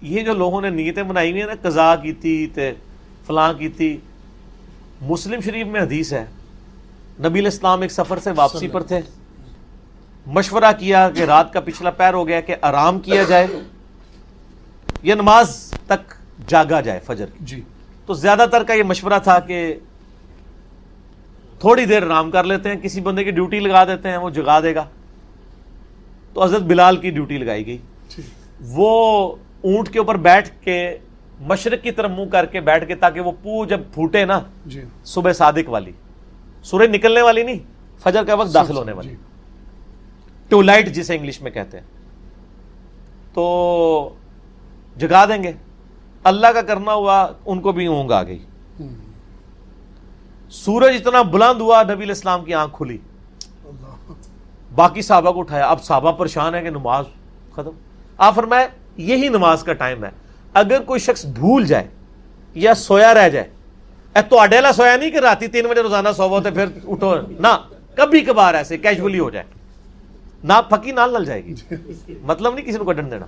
یہ جو لوگوں نے نیتیں بنائی ہوئی ہیں نا، قضا کی تھی تے فلاں کی تھی، مسلم شریف میں حدیث ہے نبی علیہ السلام ایک سفر سے واپسی پر تھے، مشورہ کیا کہ رات کا پچھلا پہر ہو گیا کہ آرام کیا جائے یا نماز تک جاگا جائے فجر کی. جی تو زیادہ تر کا یہ مشورہ تھا کہ تھوڑی دیر آرام کر لیتے ہیں، کسی بندے کی ڈیوٹی لگا دیتے ہیں، وہ جگا دے گا. تو حضرت بلال کی ڈیوٹی لگائی گئی. وہ اونٹ کے اوپر بیٹھ کے مشرق کی طرف منہ کر کے بیٹھ کے، تاکہ وہ پو جب پھوٹے نا صبح صادق والی، سورج نکلنے والی نہیں، فجر کا وقت داخل ہونے والی، ٹو لائٹ جسے انگلش میں کہتے ہیں، تو جگا دیں گے. اللہ کا کرنا ہوا ان کو بھی اونگ آ گئی. سورج اتنا بلند ہوا، نبی علیہ السلام کی آنکھ کھلی، باقی صحابہ کو اٹھایا. اب صحابہ پریشان ہے کہ نماز ختم. آپ فرمائے یہی نماز کا ٹائم ہے. اگر کوئی شخص بھول جائے یا سویا رہ جائے، تو اڈیلا سویا نہیں کہ راتی 3 بجے روزانہ سوو تو پھر اٹھو نہ، کبھی کبھار ایسے کیجولی ہو جائے، نہ پھکی نال نل جائے گی، مطلب نہیں کسی کو کڈن دینا.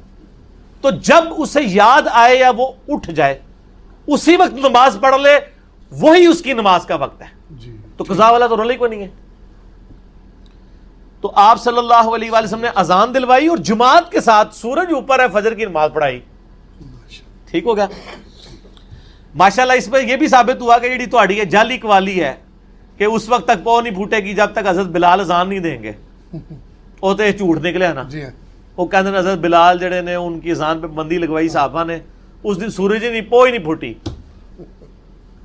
تو جب اسے یاد آئے یا وہ اٹھ جائے، اسی وقت نماز پڑھ لے، وہی اس کی نماز کا وقت ہے. تو قضا والا تو رول ہی کوئی نہیں ہے. تو آپ صلی اللہ علیہ وآلہ وسلم نے اذان دلوائی اور جماعت کے ساتھ سورج اوپر ہے فجر کی نماز پڑھائی. ٹھیک ہو گیا. ماشاءاللہ اس پہ یہ بھی ثابت ہوا کہ جیڑی تہاڈی یہ جعلی قوالی ہے کہ اس وقت تک پو نہیں پھوٹے گی جب تک حضرت بلال اذان نہیں دیں گے، وہ تو جھوٹ نکلے نا. وہ کہتے ہیں حضرت بلال جڑے نے ان کی اذان پہ بندی لگوائی صحابہ نے، اس دن سورج ہی نہیں، پو ہی نہیں پھوٹی.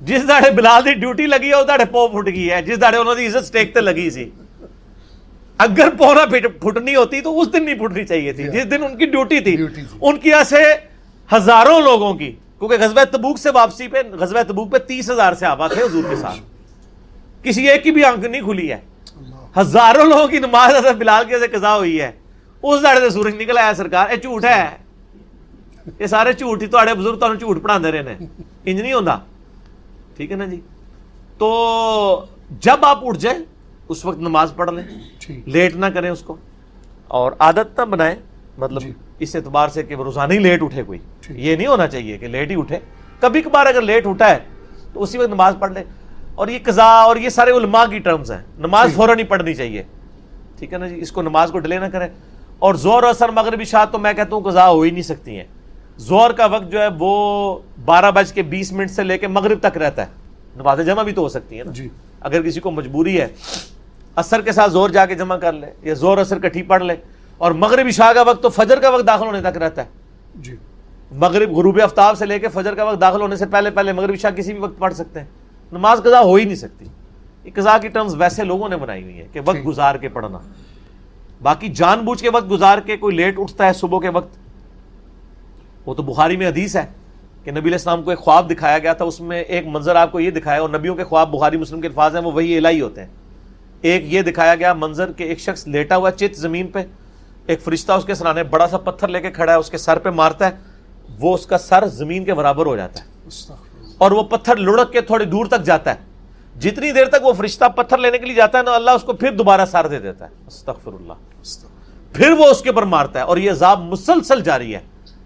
جس داڑے بلال دی ڈیوٹی لگی ہے وہ داڑے پو پھٹ گئی ہے، جس داڑے انہوں نے عزت سٹیک تے لگی سی. اگر پو نہ پھٹنی ہوتی تو اس دن نہیں پھٹنی چاہیے تھی، جس دن ان کی ڈیوٹی تھی. ان کی ایسے ہزاروں لوگوں کی، کیونکہ غزوہ تبوک سے واپسی پہ، غزوہ تبوک پہ 30,000 صحابہ تھے حضور کے ساتھ، کسی ایک کی بھی آنکھ نہیں کھلی ہے. ہزاروں لوگوں کی نماز حضرت بلال کے سے قضا ہوئی ہے. اس داڑے سے سورج نکلا ہے. سرکار یہ جھوٹ ہے، یہ سارے جھوٹ ہی تہاڈے بزرگ تانوں جھوٹ پڑھاندے رہے نے، انج نہیں ہوندا. ٹھیک ہے نا جی. تو جب آپ اٹھ جائیں اس وقت نماز پڑھ لیں، لیٹ نہ کریں اس کو، اور عادت نہ بنائیں، مطلب اس اعتبار سے کہ وہ روزانہ ہی لیٹ اٹھے. کوئی یہ نہیں ہونا چاہیے کہ لیٹ ہی اٹھے. کبھی کبھار اگر لیٹ اٹھا ہے تو اسی وقت نماز پڑھ لے. اور یہ قضا اور یہ سارے علماء کی ٹرمز ہیں، نماز فوراً ہی پڑھنی چاہیے. ٹھیک ہے نا جی. اس کو نماز کو ڈیلے نہ کریں. اور ظہر اثر مغرب عشاء تو میں کہتا ہوں قضا ہو ہی نہیں سکتی ہیں. ظہر کا وقت جو ہے وہ 12:20 سے لے کے مغرب تک رہتا ہے. نماز جمع بھی تو ہو سکتی ہے نا اگر کسی کو مجبوری ہے. اثر کے ساتھ ظہر جا کے جمع کر لے، یا ظہر اثر کٹھی پڑھ لے. اور مغرب عشاء کا وقت تو فجر کا وقت داخل ہونے تک رہتا ہے. مغرب غروب آفتاب سے لے کے فجر کا وقت داخل ہونے سے پہلے پہلے مغرب عشاء کسی بھی وقت پڑھ سکتے ہیں. نماز قضا ہو ہی نہیں سکتی. یہ قضا کی ٹرمز ویسے لوگوں نے بنائی ہوئی ہے کہ وقت گزار کے پڑھنا. باقی جان بوجھ کے وقت گزار کے کوئی لیٹ اٹھتا ہے صبح کے وقت، وہ تو بخاری میں حدیث ہے کہ نبی علیہ السلام کو ایک خواب دکھایا گیا تھا. اس میں ایک منظر آپ کو یہ دکھایا، اور نبیوں کے خواب بخاری مسلم کے الفاظ ہیں وہ وہی الہی ہوتے ہیں. ایک یہ دکھایا گیا منظر کہ ایک شخص لیٹا ہوا چت زمین پہ، ایک فرشتہ اس کے سرانے بڑا سا پتھر لے کے کھڑا ہے، اس کے سر پہ مارتا ہے، وہ اس کا سر زمین کے برابر ہو جاتا ہے، اور وہ پتھر لڑک کے تھوڑی دور تک جاتا ہے. جتنی دیر تک وہ فرشتہ پتھر لینے کے لیے جاتا ہے نا، اللہ اس کو پھر دوبارہ سر دے دیتا ہے. استغفر اللہ. پھر وہ اس کے اوپر مارتا ہے، اور یہ عذاب مسلسل جاری ہے.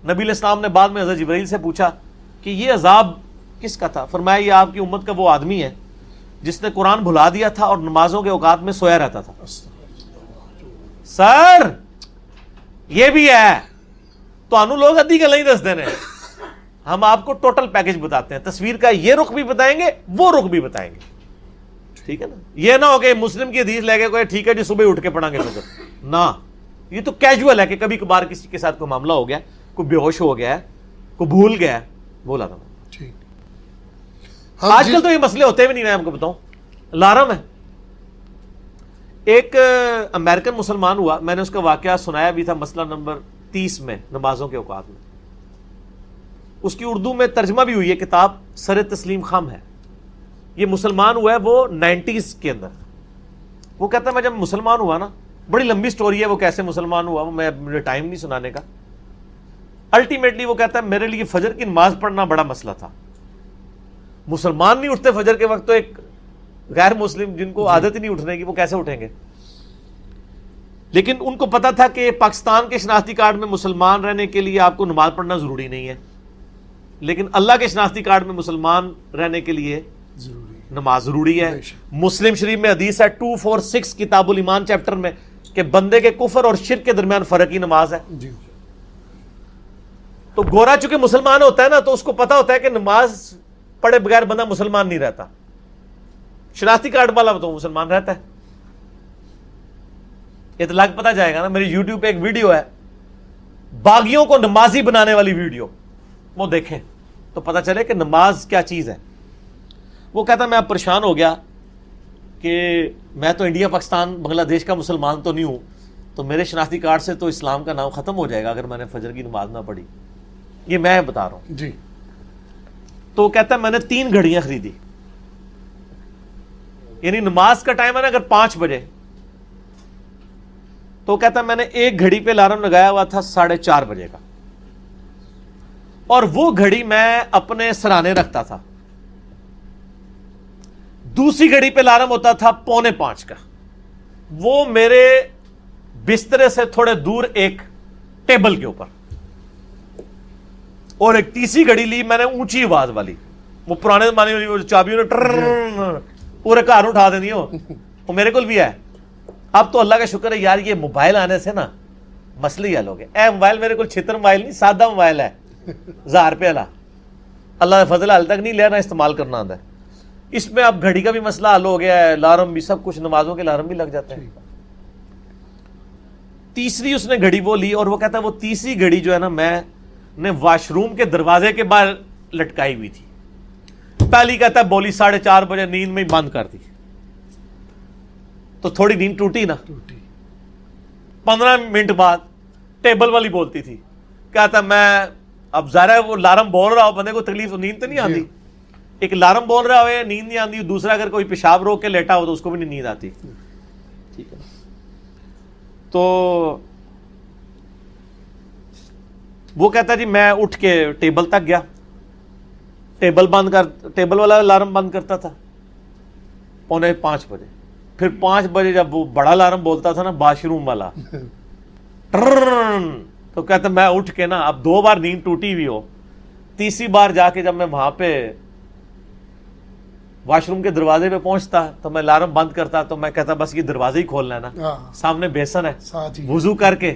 نبی علیہ السلام نے بعد میں حضرت جبرائیل سے پوچھا کہ یہ عذاب کس کا تھا؟ فرمایا یہ آپ کی امت کا وہ آدمی ہے جس نے قرآن بھلا دیا تھا اور نمازوں کے اوقات میں سویا رہتا تھا. سر یہ بھی ہے تو انو لوگ ادھی گل نہیں دس دینے، ہم آپ کو ٹوٹل پیکج بتاتے ہیں. تصویر کا یہ رخ بھی بتائیں گے، وہ رخ بھی بتائیں گے. ٹھیک ہے نا. یہ نہ ہو کہ مسلم کی حدیث لے کے کوئی ٹھیک ہے جی صبح اٹھ کے پڑھیں گے فجر، نہ. یہ تو کیجول ہے کہ کبھی کبھار کسی کے ساتھ کوئی معاملہ ہو گیا، کوئی بے ہوش ہو گیا ہے، کوئی بھول گیا ہے، بولا تھا. آج کل تو یہ مسئلے ہوتے بھی نہیں. میں آپ کو بتاؤں لارم ہے. ایک امریکن مسلمان ہوا، میں نے اس کا واقعہ سنایا بھی تھا مسئلہ نمبر 30 میں، نمازوں کے اوقات میں. اس کی اردو میں ترجمہ بھی ہوئی ہے کتاب، سر تسلیم خم ہے. یہ مسلمان ہوا ہے وہ 90s کے اندر. وہ کہتا ہے میں جب مسلمان ہوا نا، بڑی لمبی سٹوری ہے وہ کیسے مسلمان ہوا، مجھے ٹائم نہیں سنانے کا. الٹیمیٹلی وہ کہتا ہے میرے لیے فجر کی نماز پڑھنا بڑا مسئلہ تھا. مسلمان نہیں اٹھتے فجر کے وقت، تو ایک غیر مسلم جن کو عادت ہی نہیں اٹھنے کی وہ کیسے اٹھیں گے؟ لیکن ان کو پتا تھا کہ پاکستان کے شناختی کارڈ میں مسلمان رہنے کے لیے آپ کو نماز پڑھنا ضروری نہیں ہے، لیکن اللہ کے شناختی کارڈ میں مسلمان رہنے کے لیے نماز ضروری ہے۔ مسلم شریف میں حدیث ہے 246 کتاب الایمان چیپٹر میں کہ بندے کے کفر اور شرک کے درمیان فرق ہی نماز ہے۔ تو گورا چونکہ مسلمان ہوتا ہے نا، تو اس کو پتا ہوتا ہے کہ نماز پڑھے بغیر بندہ مسلمان نہیں رہتا، شناختی کارڈ والا تو مسلمان رہتا ہے۔ یہ تو لگ پتا جائے گا نا، میری یوٹیوب پہ ایک ویڈیو ہے باغیوں کو نمازی بنانے والی ویڈیو، وہ دیکھیں تو پتا چلے کہ نماز کیا چیز ہے۔ وہ کہتا میں اب پریشان ہو گیا کہ میں تو انڈیا پاکستان بنگلہ دیش کا مسلمان تو نہیں ہوں، تو میرے شناختی کارڈ سے تو اسلام کا نام ختم ہو جائے گا اگر میں نے فجر کی نماز نہ پڑھی۔ یہ میں بتا رہا ہوں جی۔ تو کہتا ہے میں نے 3 گھڑیاں خریدی، یعنی نماز کا ٹائم ہے نا اگر 5 بجے، تو کہتا ہے میں نے ایک گھڑی پہ الارم لگایا ہوا تھا 4:30 بجے کا، اور وہ گھڑی میں اپنے سرانے رکھتا تھا۔ دوسری گھڑی پہ الارم ہوتا تھا 4:45 کا، وہ میرے بسترے سے تھوڑے دور ایک ٹیبل کے اوپر، اور ایک تیسری گھڑی لی میں نے اونچی آواز والی، وہ پرانے زمانے والی چابیوں نے پورے گھر اٹھا دینی ہو، وہ میرے کو بھی ہے۔ اب تو اللہ کا شکر ہے یار، یہ موبائل آنے سے نا مسئلے ہی حل ہو گئے۔ اے موبائل میرے کو چھتر موبائل نہیں، سادہ موبائل ہے 1000 روپے والا، اللہ کا فضل حال تک نہیں لینا استعمال کرنا آتا ہے۔ اس میں اب گھڑی کا بھی مسئلہ حل ہو گیا ہے، الارم بھی، سب کچھ، نمازوں کے الارم بھی لگ جاتے ہیں۔ تیسری اس نے گھڑی وہ لی، اور وہ کہتا ہے وہ تیسری گھڑی جو ہے نا میں نے واش روم کے دروازے کے باہر لٹکائی ہوئی تھی۔ پہلی کہتا ہے بولی 4:30 بجے، نیند میں بند کر دی، تو تھوڑی نیند ٹوٹی نا، 15 منٹ بعد ٹیبل والی بولتی تھی، کہتا میں اب ظاہر ہے وہ الارم بول رہا ہو، بندے کو تکلیف تو نیند تو نہیں آتی، ایک الارم بول رہا ہو نیند نہیں آتی، دوسرا اگر کوئی پیشاب روک کے لیٹا ہو تو اس کو بھی نہیں نیند آتی، ٹھیک ہے۔ تو وہ کہتا جی میں اٹھ کے ٹیبل تک گیا، ٹیبل والا الارم بند کرتا تھا 4:45 بجے، پھر 5 بجے جب وہ بڑا الارم بولتا تھا نا واش روم والا، تو کہتا میں اٹھ کے نا، اب 2 بار نیند ٹوٹی ہوئی ہو، تیسری بار جا کے جب میں وہاں پہ واش روم کے دروازے پہ پہنچتا تو میں الارم بند کرتا، تو میں کہتا بس یہ دروازے ہی کھولنا ہے نا، سامنے بیسن ہے، وضو کر کے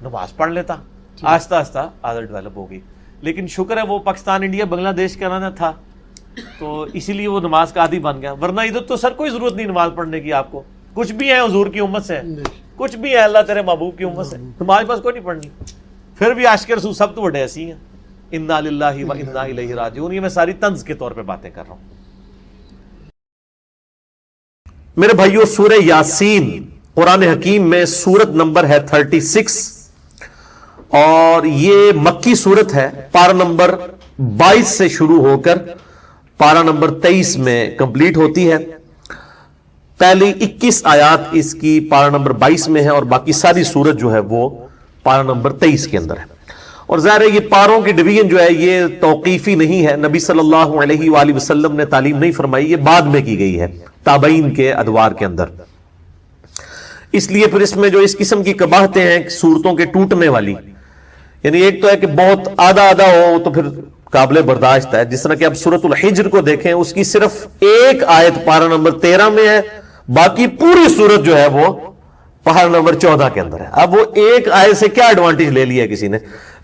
نماز پڑھ لیتا۔ آہستہ آہستہ عادت ڈیولپ ہوگی، لیکن شکر ہے وہ پاکستان انڈیا بنگلہ دیش کا نا تھا، تو اسی لیے وہ نماز کا عادی بن گیا، ورنہ ادھر تو سر کوئی ضرورت نہیں نماز پڑھنے کی، آپ کو کچھ بھی ہے حضور کی امت سے، کچھ بھی ہے اللہ تیرے محبوب کی امت سے، تمہارے پاس کوئی نہیں پڑھنی، پھر بھی عاشق رسول سب تو بڑے ایسی ہیں۔ انا للہ و انا الیہ راجعون، یہ میں ساری طنز کے طور پہ باتیں کر رہا ہوں۔ میرے بھائیو، سورہ یاسین قرآن حکیم میں سورت نمبر ہے 36، اور یہ مکی سورت ہے، پارہ نمبر 22 سے شروع ہو کر پارہ نمبر 23 میں کمپلیٹ ہوتی ہے۔ پہلی 21 آیات اس کی پارہ نمبر 22 میں ہے، اور باقی ساری سورت جو ہے وہ پارہ نمبر 23 کے اندر ہے۔ اور ظاہر ہے یہ پاروں کی ڈویژن جو ہے یہ توقیفی نہیں ہے، نبی صلی اللہ علیہ وآلہ وسلم نے تعلیم نہیں فرمائی، یہ بعد میں کی گئی ہے تابعین کے ادوار کے اندر، اس لیے پھر اس میں جو اس قسم کی قباحتیں ہیں سورتوں کے ٹوٹنے والی، یعنی ایک تو ہے کہ بہت آدھا آدھا ہو تو پھر قابل برداشت ہے، جس طرح کہ اب سورۃ الحجر کو دیکھیں، اس کی صرف ایک آیت پارہ نمبر 13 میں ہے، باقی پوری سورت جو ہے وہ پارہ نمبر 14 کے اندر ہے۔ اب وہ ایک آیت سے کیا ایڈوانٹیج لے لیا کسی نے،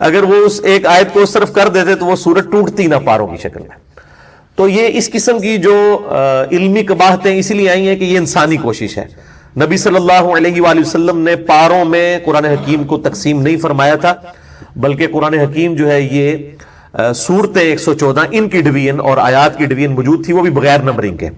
اگر وہ اس ایک آیت کو اس طرف کر دیتے تو وہ سورت ٹوٹتی نہ پاروں کی شکل میں۔ تو یہ اس قسم کی جو علمی قباحتیں اس لیے آئی ہیں کہ یہ انسانی کوشش ہے، نبی صلی اللہ علیہ وآلہ وسلم نے پاروں میں قرآن حکیم کو تقسیم نہیں فرمایا تھا، بلکہ قرآن حکیم جو ہے یہ سورتیں 114 ان کی ڈویژن اور آیات کی ڈویژن موجود تھی، وہ بھی بغیر نمبرنگ کے،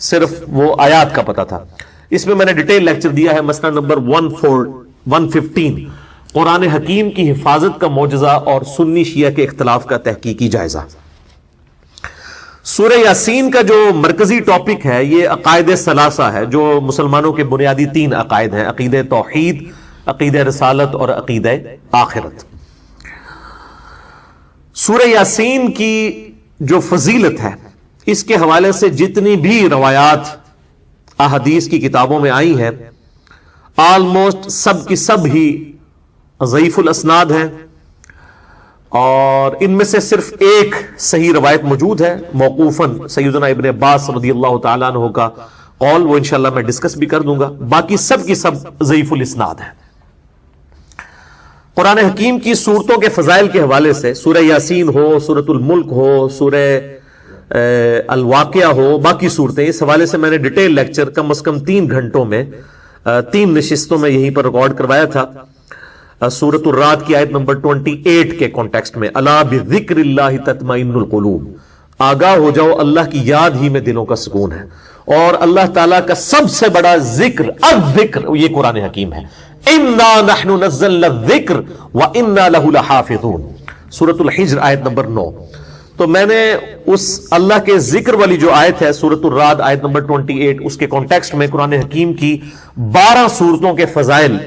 صرف وہ آیات کا پتہ تھا۔ اس میں نے ڈیٹیل لیکچر دیا ہے، مسئلہ نمبر 115 قرآن حکیم کی حفاظت کا معجزہ اور سنی شیعہ کے اختلاف کا تحقیقی جائزہ۔ سورہ یاسین کا جو مرکزی ٹاپک ہے یہ عقائد ثلاثہ ہے، جو مسلمانوں کے بنیادی 3 عقائد ہیں، عقیدہ توحید، عقیدہ رسالت اور عقیدہ آخرت۔ سورہ یاسین کی جو فضیلت ہے اس کے حوالے سے جتنی بھی روایات احادیث کی کتابوں میں آئی ہیں، آلموسٹ سب کی سب ہی ضعیف الاسناد ہیں، اور ان میں سے صرف ایک صحیح روایت موجود ہے موقوفاً سیدنا ابن عباس رضی اللہ تعالیٰ عنہ کا قول، وہ انشاءاللہ میں ڈسکس بھی کر دوں گا، باقی سب کی سب ضعیف الاسناد ہیں۔ قرآن حکیم کی صورتوں کے فضائل کے حوالے سے سورہ یاسین ہو، سورۃ الملک ہو، سورہ الواقعہ ہو، باقی صورتیں، اس حوالے سے میں نے ڈیٹیل لیکچر کم از کم 3 گھنٹوں میں 3 نشستوں میں یہیں پر ریکارڈ کروایا تھا۔ سورۃ الرعد کی آیت نمبر 28 کے کانٹیکسٹ میں، الا بذکر اللہ تطمئن القلوب، آگاہ ہو جاؤ اللہ کی یاد ہی میں دلوں کا سکون ہے، اور اللہ تعالیٰ کا سب سے بڑا ذکر الذکر یہ قرآن حکیم ہے، انا نحن نزلنا الذکر وانا لہ لحافظون، سورۃ الحجر آیت نمبر 9۔ تو میں نے اس اللہ کے ذکر والی جو آیت ہے سورۃ الرعد آیت نمبر 28، اس کے کانٹیکسٹ میں قرآن حکیم کی 12 صورتوں کے فضائل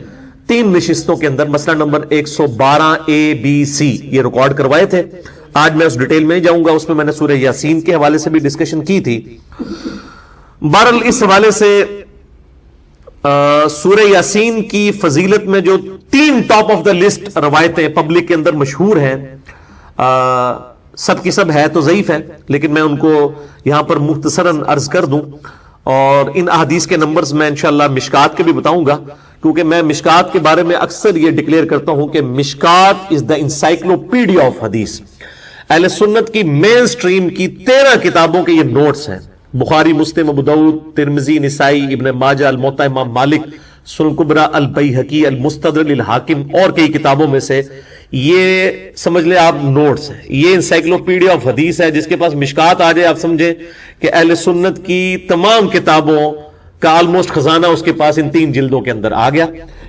3 نشستوں کے اندر، مسئلہ نمبر 112 ABC یہ ریکارڈ کروائے تھے۔ آج میں اس ڈیٹیل میں جاؤں گا، اس میں نے سورہ یاسین کے حوالے سے بھی ڈسکشن کی تھی۔ بہرحال اس حوالے سے سورہ یاسین کی فضیلت میں جو 3 ٹاپ آف دا لسٹ روایتیں پبلک کے اندر مشہور ہیں، سب کی سب ہے تو ضعیف ہے، لیکن میں ان کو یہاں پر مختصراً عرض کر دوں، اور ان احادیث کے نمبرز میں انشاءاللہ مشکات کے بھی بتاؤں گا، کیونکہ میں مشکات کے بارے میں اکثر یہ ڈکلیئر کرتا ہوں کہ مشکات از دا انسائکلوپیڈیا آف حدیث، اہل سنت کی مین سٹریم کی 13 کتابوں کے یہ نوٹس ہیں، بخاری، مسلم، ابو داؤد، ترمذی، نسائی، ابن ماجہ، الموطا امام مالک، سنن کبریٰ، البیہقی، المستدرک للحاکم، اور کئی کتابوں میں سے یہ سمجھ لیں آپ نوٹس ہیں، یہ انسائکلوپیڈیا آف حدیث ہے۔ جس کے پاس مشکات آ جائے آپ سمجھیں کہ اہل سنت کی تمام کتابوں کا آلموسٹ خزانہ اس کے پاس ان 3 جلدوں کے اندر آ گیا۔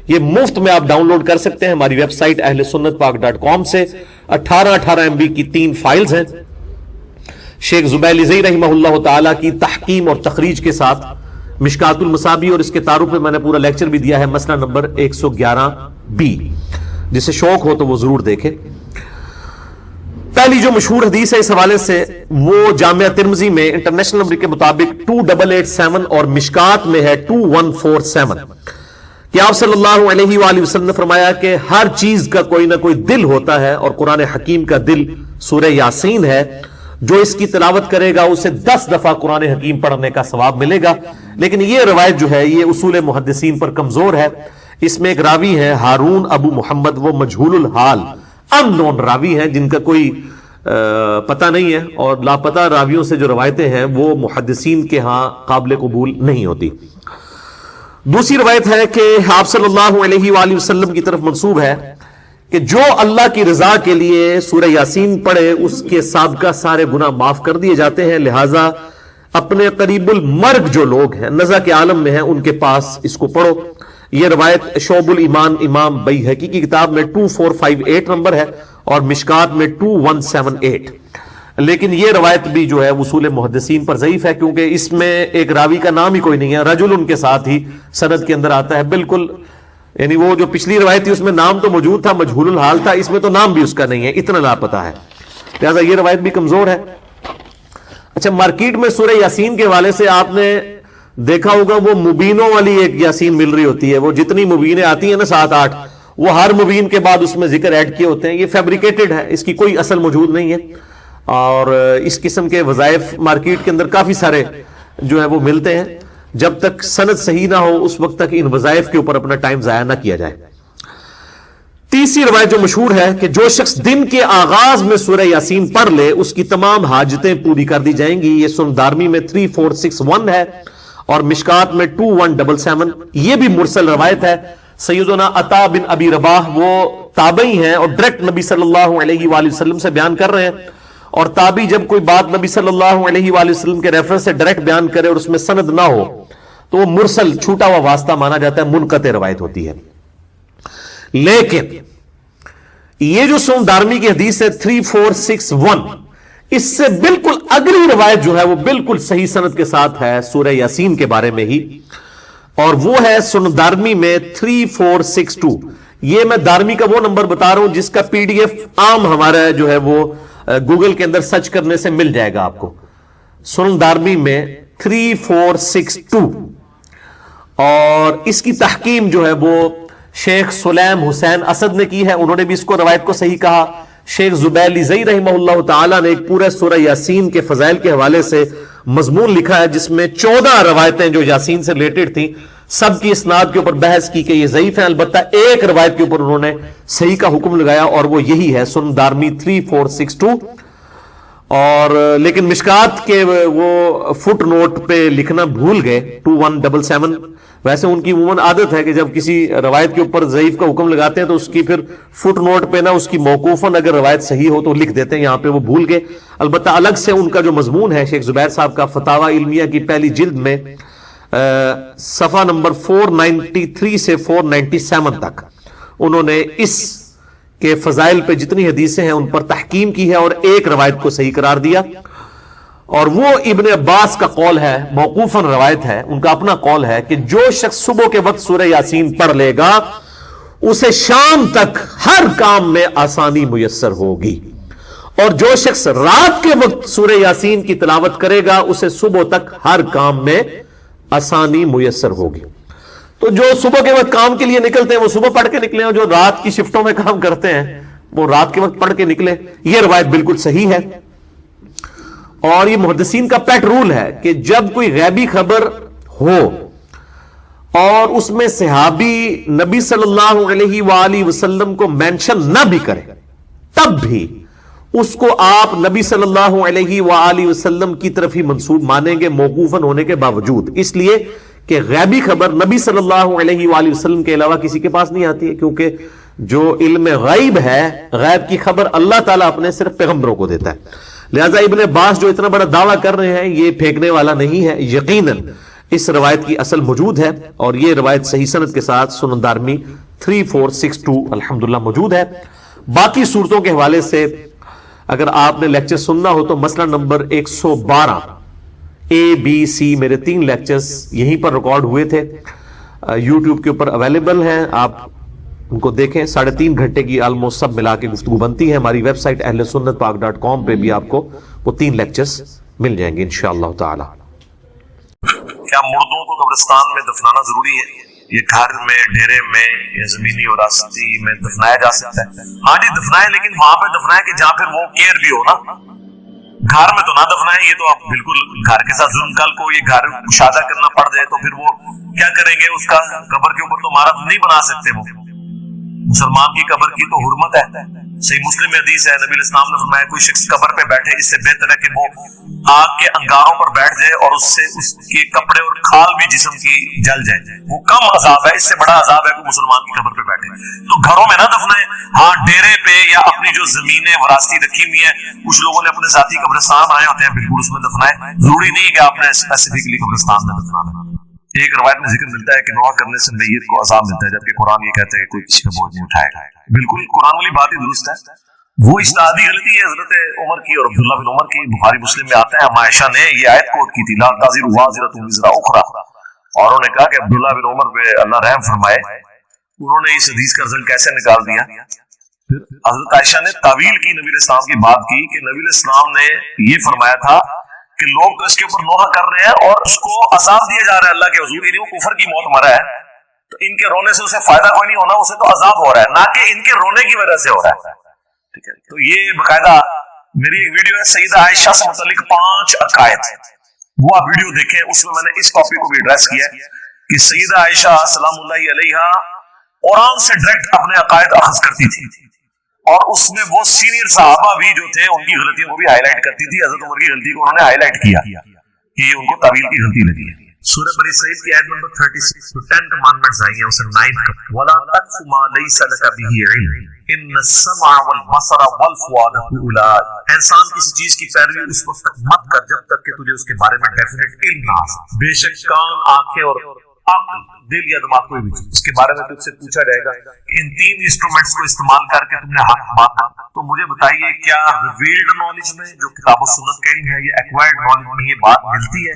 یہ مفت میں آپ ڈاؤن لوڈ کر سکتے ہیں ہماری ویب سائٹ اہل سنت پاک .com سے۔ 18 MB کی 3 فائلز ہیں، شیخ زبیلی رحمہ اللہ تعالی کی تحقیم اور تخریج کے ساتھ مشکات المصابیح، اور اس کے تعارف میں نے پورا لیکچر بھی دیا ہے، مسئلہ نمبر 111B، جسے شوق ہو تو وہ ضرور دیکھیں۔ پہلی جو مشہور حدیث ہے اس حوالے سے وہ جامعہ ترمذی میں انٹرنیشنل نمبر کے مطابق 2887 اور مشکات میں ہے 2147، کہ آپ صلی اللہ علیہ وآلہ وسلم نے فرمایا کہ ہر چیز کا کوئی نہ کوئی دل ہوتا ہے، اور قرآن حکیم کا دل سورہ یاسین ہے، جو اس کی تلاوت کرے گا اسے 10 دفعہ قرآن حکیم پڑھنے کا ثواب ملے گا۔ لیکن یہ روایت جو ہے یہ اصول محدثین پر کمزور ہے۔ اس میں ایک راوی ہے ہارون ابو محمد، وہ مجہول الحال، ان نون راوی ہیں جن کا کوئی پتہ نہیں ہے، اور لاپتہ راویوں سے جو روایتیں ہیں وہ محدثین کے ہاں قابل قبول نہیں ہوتی۔ دوسری روایت ہے کہ آپ صلی اللہ علیہ وآلہ وسلم کی طرف منسوب ہے کہ جو اللہ کی رضا کے لیے سورہ یاسین پڑھے اس کے سابقہ سارے گناہ معاف کر دیے جاتے ہیں، لہٰذا اپنے قریب المرگ جو لوگ ہیں، نزع کے عالم میں ہیں، ان کے پاس اس کو پڑھو۔ یہ روایت شعب الایمان امام بیہقی کی کتاب میں 2458 نمبر ہے، اور مشکات میں 2178، لیکن یہ روایت بھی جو ہے اصول محدثین پر ضعیف ہے، کیونکہ اس میں ایک راوی کا نام ہی کوئی نہیں ہے، رجل ان کے ساتھ ہی سند کے اندر آتا ہے، بالکل یعنی وہ جو پچھلی روایت تھی اس میں نام تو موجود تھا، مجہول الحال تھا، اس میں تو نام بھی اس کا نہیں ہے، اتنا لاپتہ ہے، لہذا یہ روایت بھی کمزور ہے۔ اچھا، مارکیٹ میں سورہ یاسین کے حوالے سے آپ نے دیکھا ہوگا وہ مبینوں والی ایک یاسین مل رہی ہوتی ہے، وہ جتنی مبینیں آتی ہیں نا 7-8، وہ ہر مبین کے بعد اس میں ذکر ایڈ کیے ہوتے ہیں، یہ فیبریکیٹڈ ہے، اس کی کوئی اصل موجود نہیں ہے، اور اس قسم کے وظائف مارکیٹ کے اندر کافی سارے جو ہے وہ ملتے ہیں، جب تک سند صحیح نہ ہو اس وقت تک ان وظائف کے اوپر اپنا ٹائم ضائع نہ کیا جائے۔ تیسری روایت جو مشہور ہے کہ جو شخص دن کے آغاز میں سورہ یاسین پڑھ لے اس کی تمام حاجتیں پوری کر دی جائیں گی، یہ سنن دارمی میں 3461 ہے، اور مشکات میں 2177، یہ بھی مرسل روایت ہے۔ سیدنا عطا بن ابی رباح وہ تابعی ہیں اور ڈائریکٹ نبی صلی اللہ علیہ وآلہ وسلم سے بیان کر رہے ہیں، اور تابعی جب کوئی بات نبی صلی اللہ علیہ وآلہ وسلم کے ریفرنس سے ڈائریکٹ بیان کرے اور اس میں سند نہ ہو تو وہ مرسل چھوٹا ہوا واسطہ مانا جاتا ہے، منقطع روایت ہوتی ہے۔ لیکن یہ جو سنن دارمی کی حدیث ہے 3461، اس سے بالکل اگلی روایت جو ہے وہ بالکل صحیح سند کے ساتھ ہے سورہ یاسین کے بارے میں ہی، اور وہ ہے سنن دارمی میں 3462۔ یہ میں دارمی کا وہ نمبر بتا رہا ہوں جس کا PDF عام ہمارا جو ہے وہ گوگل کے اندر سرچ کرنے سے مل جائے گا آپ کو، سنن دارمی میں 3462، اور اس کی تحکیم جو ہے وہ شیخ سلیم حسین اسد نے کی ہے، انہوں نے بھی اس کو روایت کو صحیح کہا۔ شیخ زبیلی زئی رحمہ اللہ تعالی نے ایک پورے سورہ یاسین کے فضائل کے حوالے سے مضمون لکھا ہے جس میں 14 روایتیں جو یاسین سے ریلیٹڈ تھیں، سب کی اسناد کے اوپر بحث کی کہ یہ ضعیف ہیں، البتہ ایک روایت کے اوپر انہوں نے صحیح کا حکم لگایا اور وہ یہی ہے، سنن دارمی 3462۔ اور لیکن مشکات کے وہ فٹ نوٹ پہ لکھنا بھول گئے 2177۔ ویسے ان کی عموماً عادت ہے کہ جب کسی روایت کے اوپر ضعیف کا حکم لگاتے ہیں تو اس کی پھر فٹ نوٹ پہ نا اس کی موقوفاً اگر روایت صحیح ہو تو لکھ دیتے ہیں، یہاں پہ وہ بھول گئے۔ البتہ الگ سے ان کا جو مضمون ہے شیخ زبیر صاحب کا فتاوی علمیہ کی پہلی جلد میں صفحہ نمبر 493 سے 497 تک انہوں نے اس کے فضائل پہ جتنی حدیثیں ہیں ان پر تحکیم کی ہے اور ایک روایت کو صحیح قرار دیا۔ اور وہ ابن عباس کا قول ہے، موقوفاً روایت ہے، ان کا اپنا قول ہے کہ جو شخص صبح کے وقت سورہ یاسین پڑھ لے گا اسے شام تک ہر کام میں آسانی میسر ہوگی، اور جو شخص رات کے وقت سورہ یاسین کی تلاوت کرے گا اسے صبح تک ہر کام میں آسانی میسر ہوگی۔ تو جو صبح کے وقت کام کے لیے نکلتے ہیں وہ صبح پڑھ کے نکلیں، اور جو رات کی شفٹوں میں کام کرتے ہیں وہ رات کے وقت پڑھ کے نکلے۔ یہ روایت بالکل صحیح ہے، اور یہ محدثین کا پیٹ رول ہے کہ جب کوئی غیبی خبر ہو اور اس میں صحابی نبی صلی اللہ علیہ وآلہ وسلم کو مینشن نہ بھی کرے تب بھی اس کو آپ نبی صلی اللہ علیہ وآلہ وسلم کی طرف ہی منسوب مانیں گے، موقوفاً ہونے کے باوجود، اس لیے کہ غیبی خبر نبی صلی اللہ علیہ وآلہ وسلم کے علاوہ کسی کے پاس نہیں آتی ہے، کیونکہ جو علم غیب ہے، غیب کی خبر اللہ تعالیٰ اپنے صرف پیغمبروں کو دیتا ہے۔ لہذا ابن عباس جو اتنا بڑا دعویٰ کر رہے ہیں یہ پھینکنے والا نہیں ہے، یقیناً اس روایت کی اصل موجود ہے، اور یہ روایت صحیح سند کے ساتھ سنن دارمی 3462 الحمدللہ موجود ہے۔ باقی صورتوں کے حوالے سے اگر آپ نے لیکچر سننا ہو تو مسئلہ نمبر 112 ABC میرے 3 لیکچرز یہیں پر ریکارڈ ہوئے تھے، یوٹیوب کے اوپر اویلیبل ہیں، آپ ان کو دیکھیں۔ 3.5 گھنٹے کی آلموسٹ سب ملا کے گفتگو بنتی ہے۔ ہماری ویب سائٹ ahlsunnatpak.com پہ بھی آپ کو وہ 3 لیکچرز مل جائیں گے انشاءاللہ تعالی۔ کیا مردوں کو قبرستان میں دفنانا ضروری ہے؟ یہ گھر میں، ڈھیرے میں یا زمینی وراثتی میں دفنایا جا سکتا ہے؟ ہاں جی دفنائے، لیکن وہاں پہ دفنائے کہ جہاں پھر وہ کیئر بھی ہو نا۔ گھر میں تو نہ دفنائے، یہ تو آپ بالکل گھر کے ساتھ ظلم، کل کو یہ گھر مشاہدہ کرنا پڑ جائے تو پھر وہ کیا کریں گے؟ اس کا قبر کے اوپر تو عمارت نہیں بنا سکتے، وہ مسلمان کی قبر کی تو حرمت ہے۔ صحیح مسلم میں حدیث ہے، نبی اسلام نے فرمایا کوئی شخص قبر پہ بیٹھے اس سے بہتر ہے کہ وہ آگ کے انگاروں پر بیٹھ جائے اور اس سے اس کے کپڑے اور کھال بھی جسم کی جل جائے، وہ کم عذاب ہے، اس سے بڑا عذاب ہے کہ مسلمان کی قبر پہ بیٹھے۔ تو گھروں میں نہ دفنائیں، ہاں ڈیرے پہ یا اپنی جو زمینیں وراثتی رکھی ہوئی ہیں، کچھ لوگوں نے اپنے ذاتی قبرستان بنائے ہوتے ہیں، بالکل اس میں دفنائیں، ضروری نہیں ہے کہ آپ نے اسپیسیفکلی قبرستان میں دفنانا۔ ایک روایت میں ذکر ملتا ہے کہ نوح کرنے سے میت کو عذاب ملتا ہے، جبکہ قرآن یہ کہتا ہے کہ کوئی کسی کا بوجھ نہیں اٹھائے گا۔ بالکل قرآن والی بات ہی درست ہے، وہ اجتہادی غلطی ہے حضرت عمر کی اور عبداللہ بن عمر کی، بخاری مسلم میں آتا ہے، ہم عائشہ نے یہ آیت کوٹ کی تھی لا تزر وازرۃ وزر اخری، اور انہوں نے کہا کہ عبداللہ بن عمر پہ اللہ رحم فرمائے، انہوں نے اس حدیث کا رزلٹ کیسے نکال دیا۔ پھر حضرت عائشہ نے تعویل کی، نبی اسلام کی بات کی کہ نبی اسلام نے یہ فرمایا تھا کہ لوگ تو اس کے اوپر نوحہ کر رہے ہیں اور اس کو عذاب دیا جا رہا ہے اللہ کے حضور، یعنی وہ کفر کی موت مرا ہے، تو ان کے رونے سے اسے فائدہ کوئی نہیں ہونا، اسے تو عذاب ہو رہا ہے، نہ کہ ان کے رونے کی وجہ سے ہو رہا ہے۔ ٹھیک ہے، تو یہ باقاعدہ میری ایک ویڈیو ہے سیدہ عائشہ سے متعلق 5 عقائد، وہ آپ ویڈیو دیکھیں، اس میں میں نے اس ٹاپک کو بھی ایڈریس کیا ہے کہ سیدہ عائشہ سلام اللہ علیہا قرآن سے ڈائریکٹ اپنے عقائد اخذ کرتی تھی، اور اس میں وہ سینئر صحابہ بھی جو تھے ان کی غلطیوں کو بھی ہائی لائٹ کرتی تھی۔ حضرت عمر کی غلطی کو انہوں نے ہائی لائٹ کیا کہ یہ ان کو تعویل کی غلطی لگی ہے۔ سورہ بنی اسرائیل کی آیت نمبر 36 تو 10 کمانڈمنٹس آئی ہیں، اس میں 9 وَلَا تَقْفُ مَا لَيْسَ لَكَ بِهِ عِلْمٌ إِنَّ السَّمْعَ وَالْبَصَرَ وَالْفُؤَادَ أُولَٰئِكَ، انسان کسی چیز کی پیروی اس وقت تک مت کر جب تک کہ تجھے اس کے بارے میں ڈیفینیٹ علم نہ حاصل، بے شک کان، آنکھیں اور عقل، دل یا دماغ کوئی بھی چیز، اس کے بارے میں تجھ سے پوچھا جائے گا کہ ان 3 انسٹرومنٹس کو استعمال کر کے تم نے حق بات، تو مجھے بتائیے کیا ریویلڈ نالج میں جو کتاب و سنت کا علم ہے، یہ ایکوائرڈ نالج میں یہ بات ملتی ہے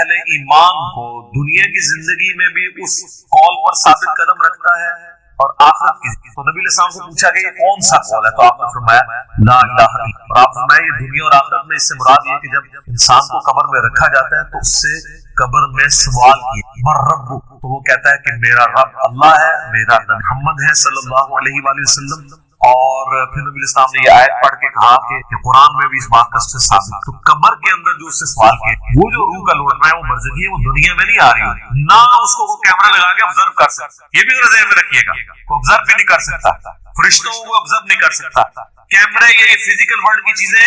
اہل ایمان کو دنیا کی زندگی میں بھی اس قول پر ثابت قدم رکھتا ہے اور آخرت کی. تو نبی علیہ السلام سے پوچھا کہ یہ کون سا قول ہے, تو آپ نے فرمایا لا الہ الا اللہ. اور آپ فرمایا یہ دنیا اور آخرت میں اس سے مراد یہ کہ جب انسان کو قبر میں رکھا جاتا ہے تو اس سے قبر میں سوال کیا من رب, تو وہ کہتا ہے کہ میرا رب اللہ ہے, میرا نبی محمد ہے صلی اللہ علیہ وآلہ وسلم. اور پھر نبی اسلام نے یہ آیت پڑھ کے کہا کہ قرآن میں بھی اس بات کا ثابت. تو قبر کے اندر جو اس سے سوال کیا, وہ جو روح کا لوٹنا ہے وہ برزخی ہے, وہ دنیا میں نہیں آ رہی ہے, نہ اس کو کیمرہ لگا کے آبزرو کر سکتا. یہ بھی ذرا ذہن میں رکھیے گا, کو آبزرو بھی نہیں کر سکتا, فرشتوں کو آبزرو نہیں کر سکتا. کیمرے یہ فزیکل ورلڈ کی چیزیں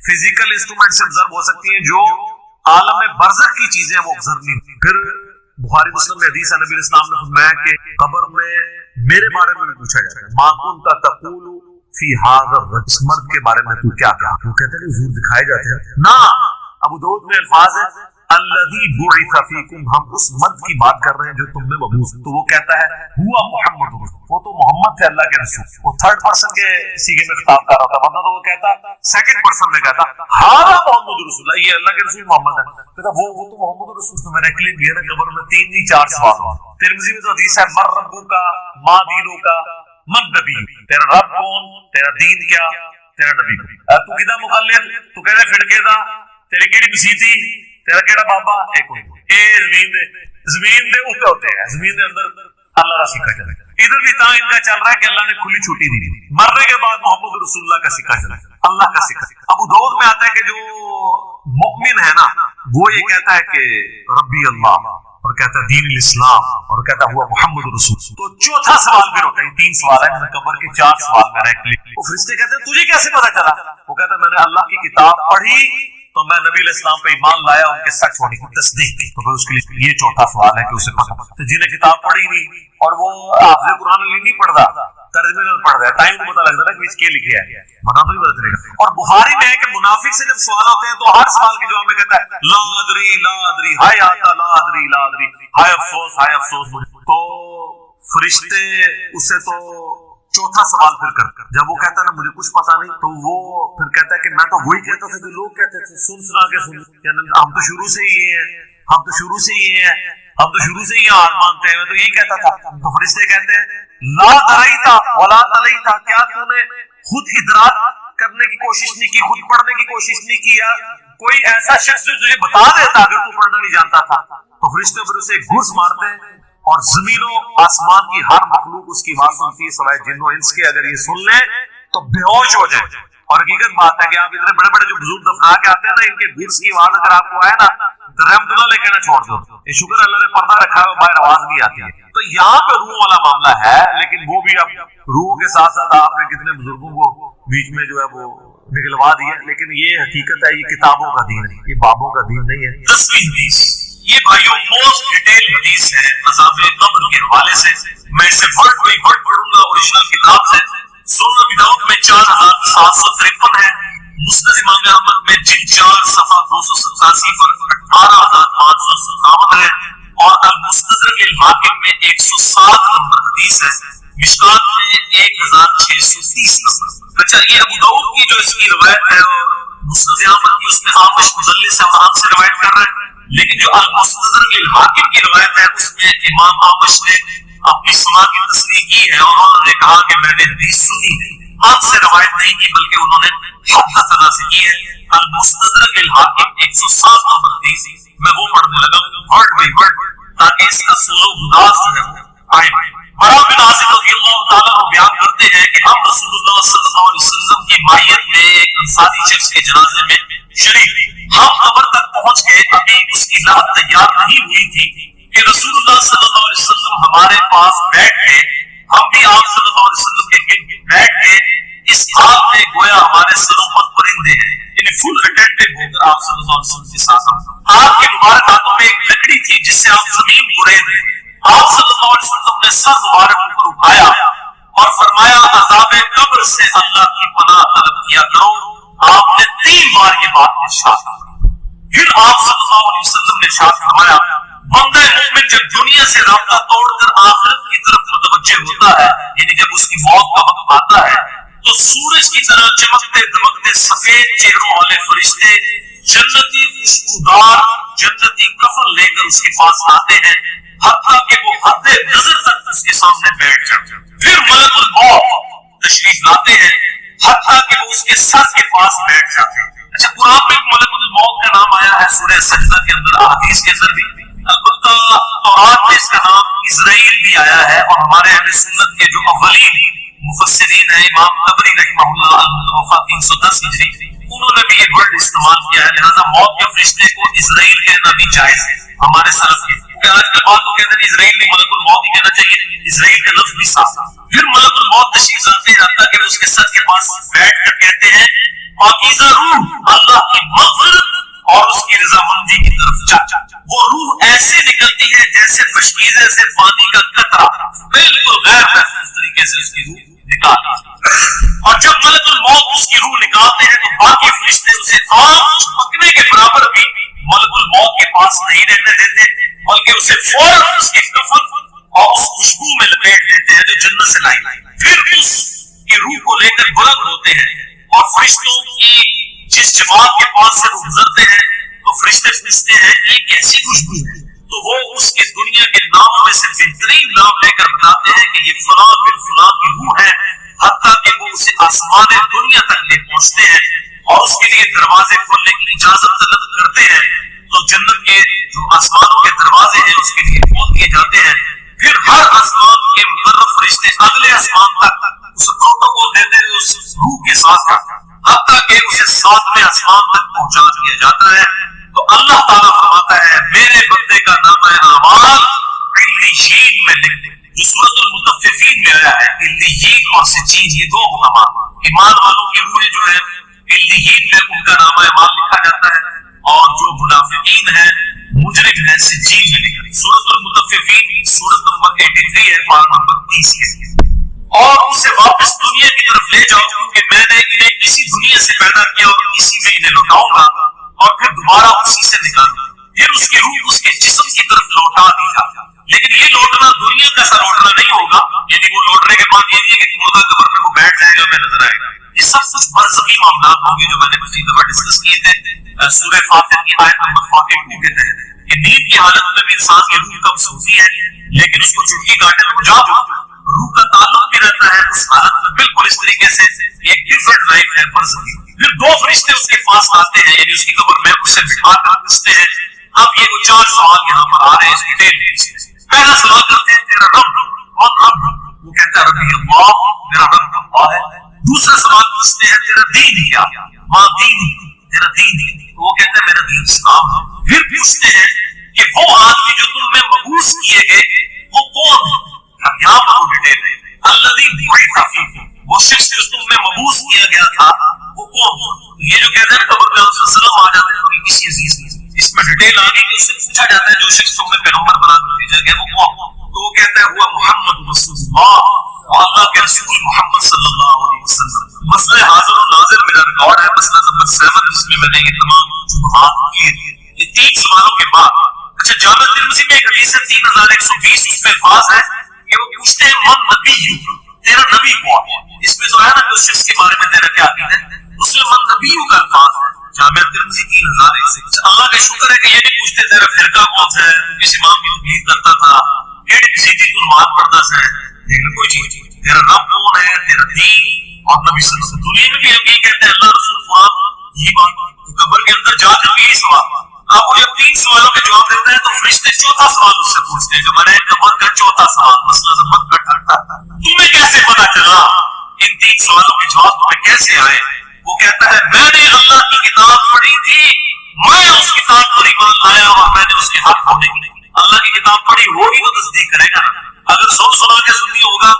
فزیکل انسٹرومنٹ سے آبزرو ہو سکتی ہیں, جو عالم برزخ کی چیزیں وہ آبزرو نہیں. پھر بخاری مسلم میں حدیث ہے, نبی اسلام نے فرمایا کہ قبر میں میرے بارے میں بھی پوچھا جاتا ہے, ما کنت تقول فی ھذا الرجل, اس مرد کے بارے میں تو کیا کہا. وہ کہتے ہیں کہ حضور دکھائے جاتے ہیں نا. ابو داؤد میں الفاظ ہے الذی بعث فیکم, ہم اس مرد کی بات کر رہے ہیں جو تم میں مبعوث. تو وہ کہتا ہے ہوا محمد, وہ تو محمد تھے اللہ کے رسول. وہ تھرڈ پرسن کے سیغے میں خطاب کر رہا تھا, ورنہ تو وہ کہتا سیکنڈ پرسن میں کہتا ھذا محمد رسول اللہ, یہ اللہ کے رسول محمد ہے. کہتا وہ تو محمد رسول. تو میں نے کلپ دیا نا, قبر میں 3 نہیں 4 سوال ہوں. ترمذی میں تو حدیث ہے من ربک ما دینک من نبی, تیرا رب کون, تیرا دین کیا, تیرا نبی کون. تو کدا مخلف, تو کہدا پھڑکے دا, تیری کیڑی مسیتی, تیرا کیڑا بابا, ایک اے زمین دے اوتے ہوتے ہیں, زمین دے اندر اللہ کا سکہ چلا. ادھر بھی تا ان کا چل رہا ہے کہ اللہ نے کھلی چھٹی دی, مرنے کے بعد محمد رسول اللہ کا سکہ چلا, اللہ کا سکہ. ابو داؤد میں آتا ہے کہ جو مؤمن ہے نا, وہ یہ کہتا ہے کہ ربی اللہ, اور کہتا ہے دین الاسلام, اور کہتا ہوا محمد رسول. تو چوتھا سوال پھر ہوتا ہے, 3 سوال ہے قبر کے, 4 سوال میں رہ کلک. وہ فرشتے کہتے ہیں تجھے کیسے پتا چلا. وہ کہتا ہے میں نے اللہ کی کتاب پڑھی تو میں نبی علیہ السلام پہ ایمان لایا, ان کے سچ ہونے کی تصدیق کی. تو پھر اس کے لیے یہ چوتھا سوال ہے کہ اسے پتا. تو جنہیں کتاب پڑھی نہیں اور وہ حافظ قرآن علی نہیں پڑھ رہا, ترجمے میں پڑھ رہا ہے, ٹائم کو پتا لگتا ہے کہ اس کے لکھے ہے, بنا تو ہی پتا چلے گا. اور بخاری میں ہے کہ منافق سے جب سوال ہوتے ہیں تو ہر سوال کے جواب میں کہتا ہے لا ادری لا ادری, ہائے آتا لا ادری لا ادری, ہائے افسوس ہائے افسوس مجھے. تو فرشتے اسے تو چوتھا سوال پھر کرتے, جب وہ کہتا ہے نا مجھے کچھ پتا نہیں, تو وہ پھر کہتا ہے کہ میں تو وہی کہتا تھا جو لوگ کہتے تھے, سن سنا کے سن, یعنی ہم تو شروع سے ہی ہیں, ہم تو شروع سے ہی ہیں, ہم تو شروع سے ہی حال مانتے ہیں, میں تو یہی کہتا تھا. تو فرشتے کہتے ہیں لا دریتا ولا تلیتا, کیا تو نے خود ادراک کرنے کی کوشش نہیں کی, خود پڑھنے کی کوشش نہیں کیا, کوئی ایسا شخص جو تجھے بتا دیتا اگر تو پڑھنا نہیں جانتا تھا. تو فرشتے پھر اسے گھس مارتے ہیں, اور زمین و آسمان کی ہر مخلوق اس کی آواز سنتی ہے سوائے جن و انس کے. اگر یہ سن لیں تو بے ہوش ہو جائے. اور حقیقت بات ہے کہ آپ اتنے بڑے بڑے جو بزرگ دفنا کے آتے ہیں نا, ان کے گھس کی آواز اگر آپ کو آئے نا تو رحمت اللہ لے کے نہ چھوڑ دو. یہ شکر اللہ نے پردہ رکھا ہے, باہر آواز نہیں آتی ہے. تو یہاں پہ روح والا معاملہ ہے, لیکن وہ بھی اب روح کے ساتھ ساتھ آپ نے کتنے بزرگوں کو بیچ میں جو ہے وہ نکلوا دیا. لیکن یہ حقیقت ہے, یہ کتابوں کا دین ہے, یہ بابوں کا دین نہیں ہے. 10ویں حدیث, یہ بھائیوں موسٹ ڈیٹیل حدیث ہے عذاب قبر کے حوالے سے. میں اسے ورڈ بائی ورڈ پڑھوں گا اوریجنل کتاب سے. سنن ابی داؤد میں 4753 ہے, مسند امام احمد میں جن 4 صفحہ 287 پر 18557 ہے, اور المستدرک الحاکم میں 107 نمبر حدیث ہے, مشکات میں 1630 نمبر. اچھا, یہ ابو داؤد کی جو اس کی روایت ہے اور مسند احمد کی, اس میں آمش مدلس سے عام سے روایت کر رہا ہے. لیکن جو المستدرک الحاکم کی روایت ہے اس میں امام آمش نے اپنی سما کی تصریح کی ہے, اور انہوں نے کہا کہ میں نے حدیث سنی ہے, آپ سے روایت نہیں کی بلکہ انہوں نے حدثنا سے کی ہے. المستدرک الحاکم 107 نمبر حدیث, میں وہ پڑھنے لگا ورڈ بائی ورڈ تاکہ اس کا سلو انداز جو ہے وہ آئے. برا بن عازب رضی اللہ تعالیٰ عنہ بیان کرتے ہیں کہ ہم رسول اللہ صلی اللہ علیہ وسلم کی مائیت میں ایک انصاری شخص کے جنازے میں شریک, ہم قبر تک پہنچ گئے, ابھی اس کی لحد تیار نہیں ہوئی تھی کہ رسول اللہ صلی اللہ علیہ وسلم ہمارے پاس بیٹھ گئے, ہم بھی آپ صلی اللہ علیہ وسلم کے گرد بیٹھ گئے, اس حال میں گویا ہمارے سروں پر پرندے ہیں, یعنی فل اٹینٹو ہو کر آپ صلی اللہ علیہ وسلم کے ساتھ. آپ کے مبارک ہاتھوں میں ایک لکڑی تھی جس سے آپ زمین برید رہے. آپ صلی اللہ علیہ وسلم نے سر مبارک پر اٹھایا اور فرمایا عذاب قبر سے اللہ کی پناہ طلب کیا کرو. آپ نے 3 بار یہ بات ارشاد کی. پھر آپ صلی اللہ علیہ وسلم نے ارشاد فرمایا بندہ مومن جب دنیا سے رابطہ توڑ کر آخرت کی طرف متوجہ ہوتا ہے, یعنی جب اس کی موت کا وقت آتا ہے, تو سورج کی طرح چمکتے دمکتے سفید چہروں والے فرشتے جنتی خوشبودار جنتی کفن اس کے پاس آتے ہیں حتیٰ کہ وہ حد نظر تک اس کے سامنے بیٹھ جاتے ہیں. پھر ملک الموت تشریف لاتے ہیں حتیٰ کہ وہ اس کے سر کے پاس بیٹھ جاتے ہیں. اچھا قرآن میں ملک الموت کا نام آیا ہے سورہ سجدہ کے اندر, حدیث کے اندر بھی, البتہ تورات میں اس کا نام اسرائیل بھی آیا ہے. اور ہمارے اہل سنت کے جو اولین مفسرین ہیں امام طبری رحمہ اللہ المتوفی 310 ہجری, انہوں نے بھی یہ ورڈ استعمال کیا ہے. لہذا موت کے فرشتے کو اسرائیل کہنا بھی جائز ہے ہمارے سلف کے. آج کل بات لوگ کہتے ہیں اسرائیل نہیں ملک الموت ہی کہنا چاہیے, اسرائیل کا لفظ بھی صاف. پھر ملک الموت تشریف لاتے ہیں حتیٰ کہ اس کے سر کے پاس بیٹھ کر کہتے ہیں پاکیزہ روح اللہ کی مغفرت اور اس کی رضامندی کی طرف جا. وہ روح ایسے نکلتی ہے جیسے مشکیزے سے پانی کا قطرہ, بالکل غیر محفوظ طریقے سے اس کی روح نکالتی. اور جب ملک الموت اس کی روح نکالتے ہیں تو باقی فرشتے اسے آگ چپکنے کے برابر بھی ملک الموت کے پاس نہیں رہنے دیتے, بلکہ اسے فوراً اس کے کفن اور اس خوشبو میں لپیٹ دیتے ہیں جو جنت سے لائی. پھر اس کی روح کو لے کر بلند ہوتے ہیں اور فرشتوں کی جس جماعت کے پاس سے وہ گزرتے ہیں تو فرشتے پوچھتے ہیں یہ کیسی خوشبو ہے, تو وہ اس کے دنیا کے ناموں میں سے بہترین نام لے کر بتاتے ہیں کہ یہ فلاں بن فلاں کی روح ہے. حتیٰ کہ وہ اسے آسمان دنیا تک لے پہنچتے ہیں اور اس کے لیے دروازے کھولنے کی اجازت طلب کرتے ہیں, تو جنت کے جو آسمانوں کے دروازے ہیں اس کے لیے کھول دیے جاتے ہیں. پھر ہر آسمان کے مقرب فرشتے اگلے آسمان تک اس پروٹوکول دیتے ہوئے اس روح کے ساتھ حتیٰ کہ اسے 7ویں آسمان تک پہنچا دیا جاتا ہے. تو اللہ تعالیٰ فرماتا ہے میرے بندے کا نام ہے اعمال علیین میں لکھ دے, جو سورۃ المطففین میں آیا ہے. علیین اور سجین یہ دو مقامات, ایمان والوں کی روحیں جو ہے علیین میں ان کا نام اعمال لکھا جاتا ہے, اور جو منافقین ہیں مجرم ہیں سجین میں لکھا. سورۃ المطففین سورۃ نمبر 83 ہے, پارہ نمبر 30 ہے. اور اسے واپس دنیا کی طرف لے جاؤ کیونکہ میں نے انہیں اسی دنیا سے پیدا کیا اور اسی میں انہیں لوٹاؤں گا اور پھر دوبارہ اسی سے نکالوں. پھر اس کی روح اس کے جسم کی طرف لوٹا دی جائے, لیکن یہ لوٹنا دنیا کا سا لوٹنا نہیں ہوگا, یعنی وہ لوٹنے کے بعد یہ نہیں ہے کہ مردہ قبر میں وہ بیٹھ جائے گا میں نظر آئے گا. یہ سب کچھ برزخی معاملات ہوں گے جو میں نے پچھلی دفعہ ڈسکس کیے تھے سورہ فاطر کی آیت نمبر 42 کے تحت. کہ نیند کی حالت میں بھی انسان کی روح کب سوتی ہے, لیکن اس کو چٹکی کاٹے تو جا روح کا تعلق بھی رہتا ہے اس حالت میں بالکل اس طریقے سے. ایک ڈفرنٹ لائف ہے برزخی. پھر دو فرشتے اس کے پاس آتے ہیں یعنی اس کی قبر میں, اسے بٹھا کر پوچھتے ہیں. اب یہ وہ 4 سوال یہاں پر آ رہے ہیں اس ڈیٹیل میں. پہلا سوال کرتے ہیں تیرا رب کون رب, وہ کہتا ہے ربی اللہ, میرا رب اللہ ہے. دوسرا سوال پوچھتے ہیں تیرا دین کیا, ماں دین, تیرا دین کیا, وہ کہتا ہے میرا دین اسلام ہے. پھر پوچھتے ہیں کہ وہ آدمی جو تم میں مبعوث کیے گئے وہ کون ہے. اب یہاں پر وہ ڈیٹیل ہے الذی بعث فیکم, وہ شخص جو تم میں مبعوث کیا گیا تھا وہ کون ہے. یہ جو کہتے ہیں قبر میں صلی اللہ علیہ وسلم آ جاتے ہیں تو کسی عزیز میں اس میں ڈیٹیل آگے کہ اس سے پوچھا جاتا ہے جو شخص تم میں پیغمبر بنا کر بھیجا گیا وہ کون, تو وہ کہتا ہے ہوا محمد رسول اللہ, اور اللہ کے رسول محمد صلی اللہ علیہ وسلم. مسئلہ حاضر و ناظر میرا ریکارڈ ہے, مسئلہ نمبر 7 جس میں میں نے یہ تمام شبہات کیے تھے. یہ 3 سوالوں کے بعد اچھا جامع ترمذی میں ایک حدیث ہے 3120 اس میں الفاظ ہے کہ وہ پوچھتے ہیں من نبی, تیرا نبی کون ہے. اس میں جو ہے نا کہ اس شخص کے بارے میں تیرا کیا عقیدہ ہے, اس میں من نبی کا الفاظ ہے. جامع ترمذی 3001. اللہ کا شکر ہے کہ یہ نہیں پوچھتے تیرا فرقہ کون سا ہے, کس امام کی تقلید کرتا تھا, کیڑی کسی تو نماز پڑھتا ہے, لیکن کوئی چیز تیرا رب کون ہے, تیرا دین اور نبی صلی اللہ علیہ وسلم. دنیا میں بھی ہم یہ کہتے ہیں اللہ رسول فلان, یہ بات قبر کے اندر جا کر بھی یہی سوال. اب وہ جب 3 سوالوں کے جواب دیتا ہے تو فرشتے 4تھا سوال اس سے پوچھتے ہیں کہ میں نے قبر کا 4تھا سوال مسئلہ نمبر 18 تمہیں کیسے پتا چلا, ان 3 سوالوں کے جواب تمہیں کیسے آئے. وہ کہتا ہے میں نے اللہ کی کتاب پڑھی تھی, میں اس کتاب پر ایمان لایا اور میں نے اس کے حق ہونے کی نہیں. اللہ کی کتاب پڑھی ہوگی تو تصدیق کرے گا, اگر سنا کے سنی ہوگا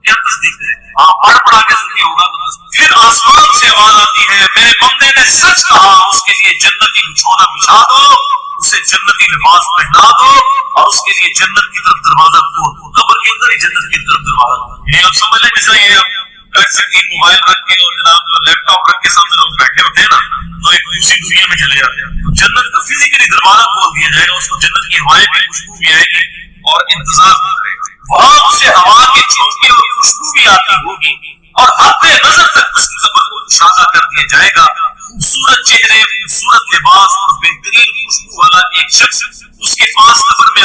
کیا تصدیق کرے گا, ہاں پڑھا کے سنی ہوگا تو تصدیق. پھر آسمان سے آواز آتی ہے میرے بندے نے سچ کہا, اس کے لیے جنتی بچھونا بچھا دو, اسے جنتی لباس پہنا دو اور اس کے لیے جنت کی طرف دروازہ کھول دو. قبر کے اندر ہی جنت کی طرف دروازہ. یہ آپ سمجھ لیں جیسا یہ ٹچ سکرین موبائل رکھ کے اور جناب لیپ ٹاپ رکھ کے سامنے لوگ بیٹھے ہوتے ہیں نا تو ایک دوسری دنیا میں چلے جاتے ہیں. تو جنت کا فزیکلی دروازہ کھول دیا جائے گا, اس کو جنت کی ہوائیں بھی خوشبو بھی آئے گی اور انتظار ہوتا رہے گا. وہاں اسے ہوا کے جھونکے اور خوشبو بھی آتی ہوگی اور حد نظر تک اس کی قبر کو اشارہ کر دیا جائے گا. خوبصورت چہرے, خوبصورت لباس اور بہترین خوشبو والا ایک شخص اس کے پاس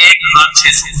1629।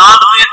99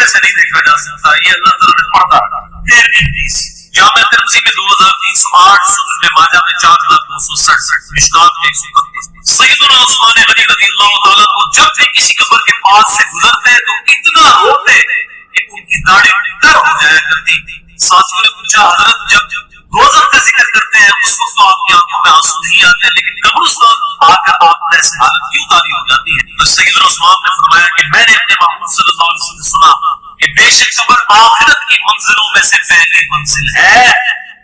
چہرے سے نہیں دیکھا جا سکتا. یہ اللہ تعالیٰ نے پردہ 13ویں حدیث جامع ترمذی میں 2308, سنن ماجہ میں 4267, مشکات میں 131. سیدنا عثمان غنی رضی اللہ تعالیٰ کو جب بھی کسی قبر کے پاس سے گزرتے تو اتنا روتے کہ ان کی داڑھی تر ہو جایا کرتی. ساتھیوں نے پوچھا حضرت جب دوزخ کا ذکر کرتے ہیں اس وقت تو آپ کی آنکھوں میں آنسو نہیں آتے, لیکن قبرستان آ کر آپ نے ایسی حالت کیوں تاری ہو جاتی ہے؟ تو سیدنا عثمان نے فرمایا کہ میں نے اپنے محبوب صلی اللہ علیہ وسلم سے سنا کہ بے شک قبر آخرت کی منزلوں میں سے پہلی منزل ہے,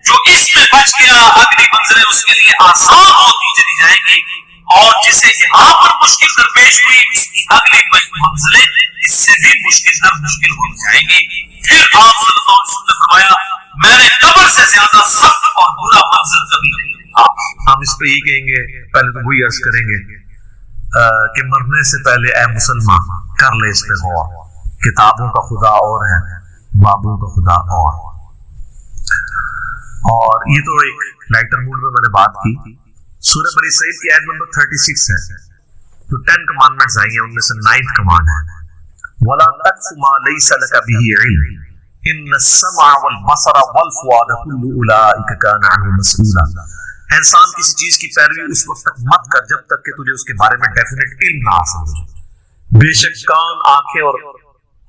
جو اس میں بچ گیا اگلی منزلیں اس کے لیے آسان ہوتی چلی جائیں گی, اور جسے یہاں پر مشکل درپیش ہوئی اس کی اگلی منزلیں اس سے بھی مشکل در مشکل ہو جائیں گی. پھر آپ صلی اللہ علیہ وسلم نے فرمایا میں نے قبر سے زیادہ سخت اور برا منظر کبھی نہیں دیکھا. ہم اس پہ یہ کہیں گے, پہلے تو وہی عرض کریں گے کہ مرنے سے پہلے اے مسلمان کر لے اس پہ غور. کتابوں کا خدا اور ہے, بابوں کا خدا اور یہ تو ایک لائٹر موڈ میں نے بات کی. سورہ بنی اسرائیل کی آیت نمبر 36 ہے, جو 10 کمانڈمنٹس آئی ہیں ان میں سے 9th کمانڈ ہے وَلَا تَقْفُ مَا لَيْسَ لَكَ بِهِ عِلْمٌ إِنَّ السَّمْعَ وَالْبَصَرَ وَالْفُؤَادَ كُلُّ أُولَئِكَ كَانَ عَنْهُ مَسْئُولًا. انسان کسی چیز کی پیروی اس وقت تک مت کر جب تک کہ تجھے اس کے بارے میں ڈیفینیٹ علم نہ حاصل ہو جائے. بے شک کان, آنکھیں اور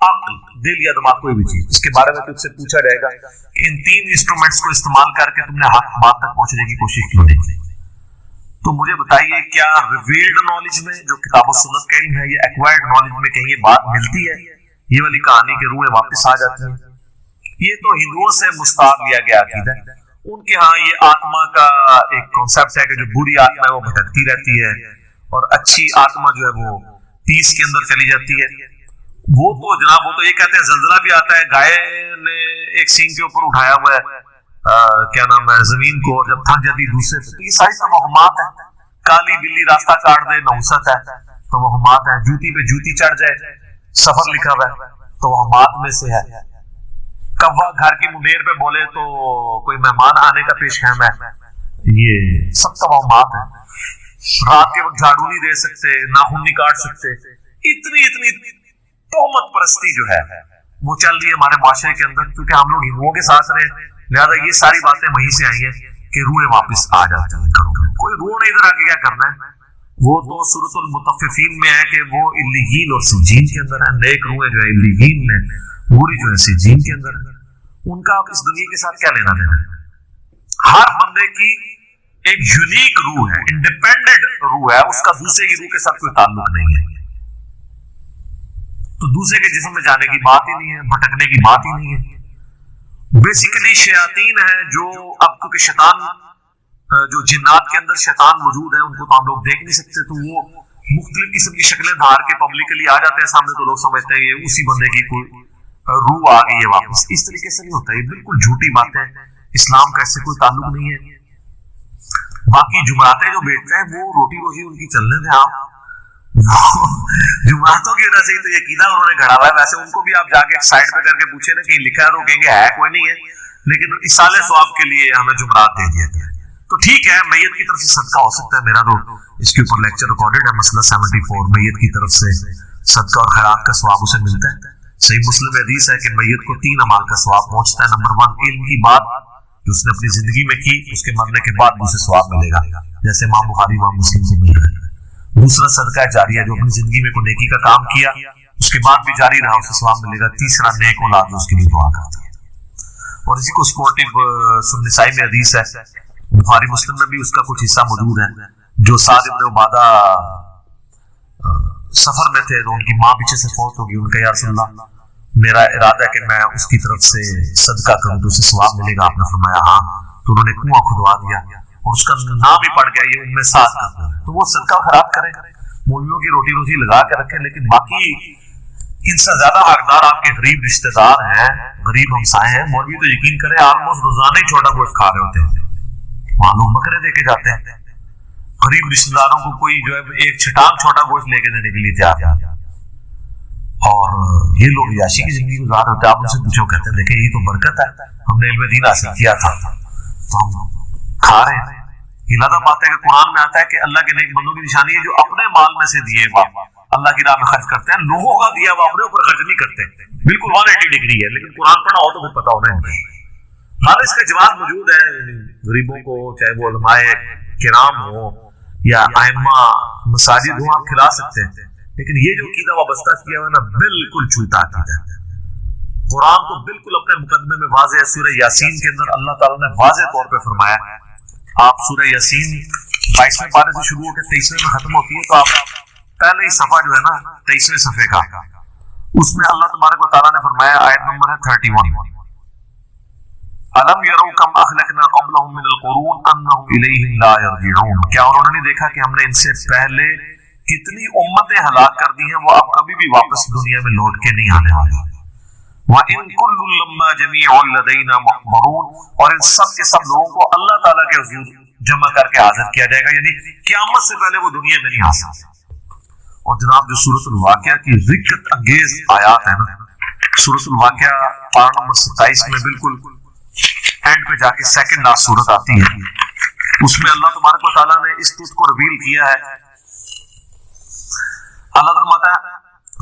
عقل, دل یا دماغ کوئی بھی چیز, اس کے بارے میں تجھ سے پوچھا جائے گا کہ ان 3 انسٹرومنٹس کو استعمال کر کے تم نے حق بات تک پہنچنے کی کوشش کیوں نہیں کی. تو مجھے بتائیے کیا ریویلڈ نالج میں جو کتاب و سنت کا علم ہے یا ایکوائرڈ نالج میں کہیں یہ بات ملتی ہے؟ یہ والی کہانی کے روحیں واپس آ جاتی ہیں. یہ تو ہندوؤں سے مستعار لیا گیا عقیدہ ہے. ان کے ہاں یہ آتما کا ایک کانسیپٹ ہے کہ جو بری آتما ہے وہ بھٹکتی رہتی ہے اور اچھی آتما جو ہے وہ پیس کے اندر چلی جاتی ہے. وہ تو جناب وہ تو یہ کہتے ہیں زلزلہ بھی آتا ہے, گائے نے ایک سینگ کے اوپر اٹھایا ہوا ہے کیا نام ہے زمین کو, اور جب تھک جاتی دوسرے پہ. یہ ساری توہمات ہیں. کالی بلی راستہ کاٹ دے نحوست ہے, توہمات ہے. جوتی پہ جوتی چڑھ جائے سفر لکھا ہوا ہے, توہمات میں سے ہے. کوا گھر کی منیر پہ بولے تو کوئی مہمان آنے کا پیش خیم ہے, یہ سب توہمات ہیں. رات کے وقت جھاڑو نہیں دے سکتے, ناخن نہیں کاٹ سکتے. اتنی تہمت پرستی جو ہے وہ چل رہی ہے ہمارے معاشرے کے اندر, کیونکہ ہم لوگ ہندوؤں کے ساتھ رہے, لہٰذا یہ ساری باتیں وہیں سے آئی ہیں کہ روحیں واپس آ جاتی ہیں گھروں میں. کوئی روح نہیں ادھر آ کے کیا کرنا ہے, وہ تو سورۃ المطففین میں ہے کہ وہ علیین اور سجین کے اندر ہے. نیک روحیں جو ہے علیین میں, بری جو ہے سجین کے اندر ہے. ان کا اس دنیا کے ساتھ کیا لینا دینا ہے؟ ہر بندے کی ایک یونیک روح ہے, انڈیپینڈنٹ روح ہے, اس کا دوسرے کی روح کے ساتھ کوئی تعلق نہیں ہے. تو دوسرے کے جسم میں جانے کی بات ہی نہیں ہے, بھٹکنے کی بات ہی نہیں ہے. بیسیکلی شیاطین ہیں جو اب کیونکہ شیطان جو جنات کے اندر شیطان موجود ہے ان کو تو ہم لوگ دیکھ نہیں سکتے, تو وہ مختلف قسم کی شکلیں دھار کے پبلکلی آ جاتے ہیں سامنے, تو لوگ سمجھتے ہیں یہ اسی بندے کی کوئی روح آ گئی ہے واپس. اس طریقے سے نہیں ہوتا, یہ بالکل جھوٹی بات ہے. اسلام کا اس سے کوئی تعلق نہیں ہے. باقی جماعتیں جو بیچتے ہیں وہ روٹی روزی ان کی چلنے دیں آپ. جماعتوں کی وجہ سے ہی تو یہ عقیدہ انہوں نے گھڑا ہوا ہے. ویسے ان کو بھی آپ جا کے سائڈ پہ کر کے پوچھے نا کہ لکھا ہے تو کہیں گے ہے کوئی نہیں ہے, لیکن اصال ثواب کے لیے ہمیں جمعرات دے دیا گیا. تو ٹھیک ہے, میت کی طرف سے صدقہ ہو سکتا ہے. میرا تو اس کے اوپر لیکچر ریکارڈڈ ہے, مسئلہ 74, میت کی طرف سے صدقہ اور خیرات کا ثواب اسے ملتا ہے. صحیح مسلم میں حدیث ہے کہ میت کو 3 اعمال کا ثواب پہنچتا ہے. نمبر 1 علم کی بات جو اس نے اپنی زندگی میں کی, اس کے مرنے کے بعد بھی اسے ثواب ملے گا, جیسے امام بخاری امام مسلم کو مل رہا ہے. دوسرا صدقہ جاریہ جو اپنی زندگی میں کوئی نیکی کا کام کیا اس کے بعد بھی جاری رہا, اسے ثواب ملے گا. تیسرا نیک اولاد جو اس کے لیے دعا کرتی ہے. اور اسی کو سپورٹیو سنن نسائی میں حدیث ہے, بخاری مسلم میں بھی اس کا کچھ حصہ موجود ہے. جو سعد ابن عبادہ سفر میں تھے تو ان کی ماں پیچھے سے فوت ہوگی, ان کا یا رسول اللہ میرا ارادہ ہے کہ میں اس کی طرف سے صدقہ کروں تو اسے ثواب ملے گا. آپ نے فرمایا ہاں. تو انہوں نے کنواں کھدوا دیا اور اس کا نام بھی پڑ گیا یہ ان میں 7 کا. تو وہ صدقہ خیرات کریں, مولویوں کی روٹی روزی لگا کے رکھیں, لیکن باقی ان سے زیادہ حقدار آپ کے غریب رشتہ دار ہیں, غریب ہمسائے ہیں. مولوی تو یقین کریں آلموسٹ روزانہ ہی چھوٹا گوشت کھا رہے ہوتے ہیں, وہاں لوگ بکرے دے کے جاتے ہیں. غریب رشتہ داروں کو کوئی جو ہے ایک چھٹان چھوٹا گوشت لے کے دینے کے لیے تیار ہے, اور یہ لوگ عیاشی کی زندگی گزار رہے ہوتے ہیں. آپ ان سے پوچھو, کہتے ہیں دیکھیں یہ تو برکت ہے, ہم نے علم دین حاصل کیا تھا تو ہم کھا رہے ہیں. یہ لازم بات ہے کہ قرآن میں آتا ہے کہ اللہ کے نیک بندوں کی نشانی ہے جو اپنے مال میں سے دیے اللہ کی راہ میں خرچ کرتے ہیں, لوگوں کا دیا ہوا اپنے اوپر خرچ نہیں کرتے. بالکل 180 ڈگری ہے, لیکن قرآن پڑھا ہو تو پھر پتا ہونا ہے. ہمارا اس کا جواب موجود ہے غریبوں کو, چاہے وہ علماء کرام ہو یا ائمہ مساجد ہوں, آپ کھلا سکتے ہیں. لیکن یہ جو عقیدہ وابستہ کیا ہوا ہے نا, بالکل جھوٹا عقیدہ ہے. قرآن تو بالکل اپنے مقدمے میں واضح ہے. سورہ یاسین کے اندر اللہ تعالیٰ نے واضح طور پہ فرمایا, آپ سورہ یاسین 22ویں پارے سے شروع ہو کے 23ویں میں ختم ہوتی ہے, تو آپ پہلے ہی صفحہ جو ہے نا 23ویں صفحے کا, اس میں اللہ تبارک و تعالیٰ نے فرمایا, آیت نمبر ہے 31, الم یروا کم اہلکنا قبلہم من القرون انہم الیہم لا یرجعون, کیا انہوں نے نہیں دیکھا کہ ہم نے ان سے پہلے کتنی امتیں ہلاک کر دی ہیں, وہ اب کبھی بھی واپس دنیا میں لوٹ کے نہیں آنے والی. وَإِن كُلٌّ لَمَّا جَمِيعٌ لَدَيْنَا مُحْضَرُونَ, اور ان سب کے سب لوگوں کو اللہ تعالیٰ کے حضور جمع کر کے حاضر کیا جائے گا, یعنی قیامت سے پہلے وہ دنیا میں نہیں آ سکتے. اور جناب جو سورۃ الواقعہ کی رکت انگیز آیات ہے نا, سورۃ الواقعہ پارہ نمبر 27 میں بالکل اینڈ پہ جا کے سیکنڈ لاسٹ سورت آتی ہے, اس میں اللہ تبارک و تعالیٰ نے اس ٹروت کو ریویل کیا ہے. اللہ فرماتا ہے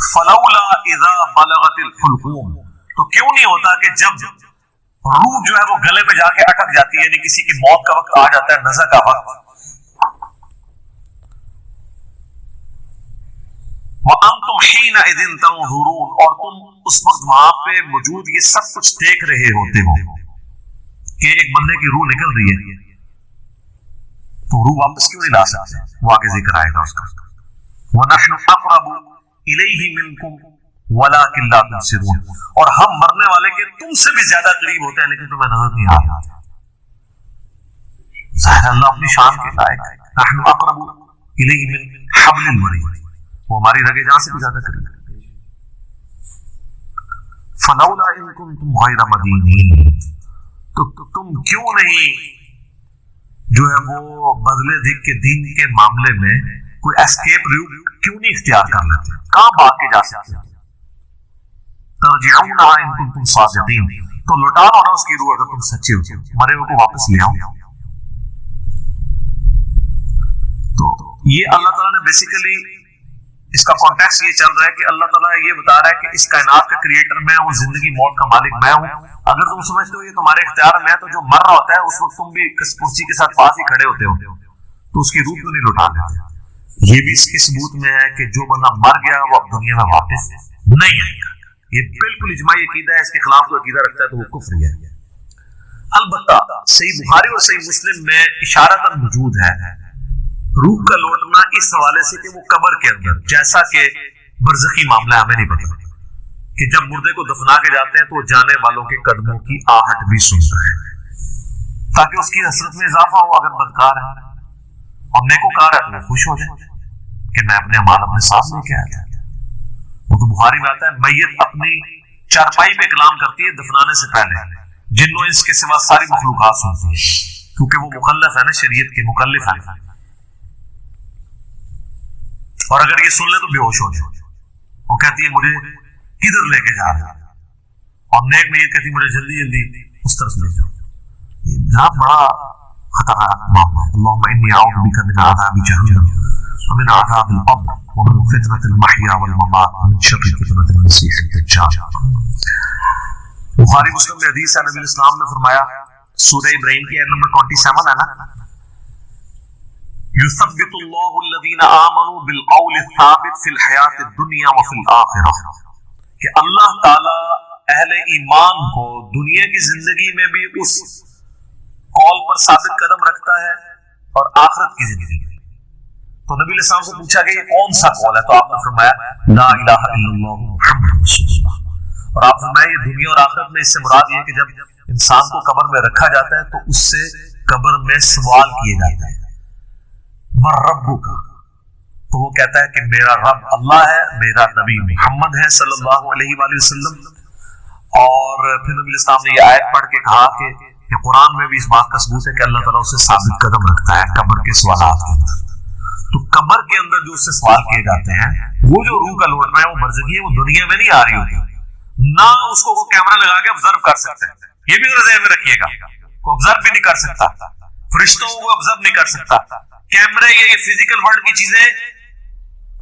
فلولا اذا بلغت الحلقوم, تو کیوں نہیں ہوتا کہ جب روح جو ہے وہ گلے میں جا کے اٹک جاتی ہے, یعنی کسی کی موت کا وقت آ جاتا ہے, نزع کا وقت, وَأَنْتُمْ حِينَئِذٍ تَنْظُرُونَ, اور تم اس وقت وہاں پہ موجود یہ سب کچھ دیکھ رہے ہوتے ہو کہ ایک بندے کی روح نکل رہی ہے, تو روح واپس کیوں نہیں لا سکتے, وہ آگے ذکر آئے گا اس کا. وَنَحْنُ أَقْرَبُ إِلَيْهِ مِنْكُمْ وَلَكِنْ لَا تُبْصِرُونَ, اور ہم مرنے والے کے تم سے بھی زیادہ قریب ہوتے ہیں, لیکن تمہیں نظر نہیں آ رہا. ظاہر اللہ اپنی شان کے لائق ہے. نحن اقرب الیہ من حبل الورید, وہ ہماری رگے جان سے بھی زیادہ قریب ہے. فلولا ان کنتم غیر مدینین, تو تم کیوں نہیں جو ہے وہ بدلے دکھ کے دین کے معاملے میں کوئی اسکیپ روٹ کیوں نہیں اختیار کر لیتے, کہاں بھاگ کے جا سکتے. ترجعونها ان کنتم صادقین, تو لوٹا لو نا اس کی روح اگر تم سچے ہو, مرے ہوئے کو واپس لے آؤ. تو یہ اللہ تعالیٰ نے بیسیکلی اس کا کانٹیکسٹ یہ چل رہا ہے کہ اللہ تعالیٰ یہ بتا رہا ہے کہ اس کائنات کا کریٹر میں ہوں, زندگی موت کا مالک میں ہوں. اگر تم سمجھتے ہو یہ تمہارے اختیار میں ہے, تو جو مر رہا ہوتا ہے اس وقت تم بھی کرسی کے ساتھ پاس ہی کھڑے ہوتے ہو, تو اس کی روح کیوں نہیں لوٹا دیتے. یہ بھی اس کے ثبوت میں ہے کہ جو بندہ مر گیا وہ اب دنیا میں واپس نہیں آئے گا. یہ بالکل اجماعی عقیدہ ہے, اس کے خلاف جو عقیدہ رکھتا ہے تو وہ کفر ہے. البتہ صحیح بخاری اور صحیح مسلم میں اشارتاً موجود ہے روح کا لوٹنا اس حوالے سے کہ وہ قبر کے اندر, جیسا کہ برزخی معاملہ ہمیں نہیں پتا کہ جب مردے کو دفنا کے جاتے ہیں تو وہ جانے والوں کے قدموں کی آہٹ بھی سنتا ہے, تاکہ اس کی حسرت میں اضافہ ہو. اگر بدکار ہے اور نیکوکار ہے تو وہ خوش ہو جائے کہ میں اپنے اعمال اپنے ساتھ لے کے آیا. وہ تو بخاری میں آتا ہے میت اپنی چارپائی پہ کلام کرتی ہے دفنانے سے پہلے, جن و انس کے سوا ساری مخلوقات سنتی ہے, کیونکہ وہ مکلف ہے نا, شریعت کے مکلف ہے. اور اگر یہ سن لے تو بے ہوش ہو جائے. وہ کہتی ہے مجھے کدھر لے کے جا رہے ہیں, اور نیک میں یہ کہتی ہے مجھے جلدی جلدی اس طرف لے جاؤ. یہ بڑا خطرناک معاملہ ہے. اللہم انی اعوذ بک من عذاب جہنم ومن عذاب القبر ومن فتنة المحیا والممات ومن شر فتنة المسیح الدجال. بخاری مسلم میں حدیث ہے, نبی الاسلام نے فرمایا, سورہ ابراہیم کی آیت نمبر 27 ہے نا, یثبت اللہ الذین آمنوا بالقول الثابت فی الحیات الدنیا وفی الآخرہ, کہ اللہ تعالی اہل ایمان کو دنیا کی زندگی میں بھی اس قول پر ثابت قدم رکھتا ہے اور آخرت کی زندگی میں. تو نبی علیہ السلام سے پوچھا کہ یہ کون سا قول ہے, تو آپ نے فرمایا لا الہ الا اللہ محمد رسول اللہ. اور آپ فرمایا یہ دنیا اور آخرت میں اس سے مراد یہ کہ جب انسان کو قبر میں رکھا جاتا ہے تو اس سے قبر میں سوال کیے جاتے ہیں مر ربک, تو وہ کہتا ہے کہ میرا رب اللہ ہے, میرا نبی محمد ہے صلی اللہ علیہ وآلہ وسلم. اور پھر نبی الاسلام نے یہ آیت پڑھ کے کہا کہ قرآن میں بھی اس بات کا ثبوت ہے کہ اللہ تعالیٰ اسے ثابت قدم رکھتا ہے قبر کے سوالات کے اندر. تو قبر کے اندر جو اس سے سوال کیے جاتے ہیں, وہ جو روح کا لوٹنا ہے وہ برزخی ہے, وہ دنیا میں نہیں آ رہی ہوتی, نہ اس کو کیمرہ لگا کے آبزرو کر سکتے ہیں. یہ بھی ذہن میں رکھیے گا, کو آبزرو بھی نہیں کر سکتا, فرشتوں کو آبزرو نہیں کر سکتا. کیمرے یہ فزیکل ورلڈ کی چیزیں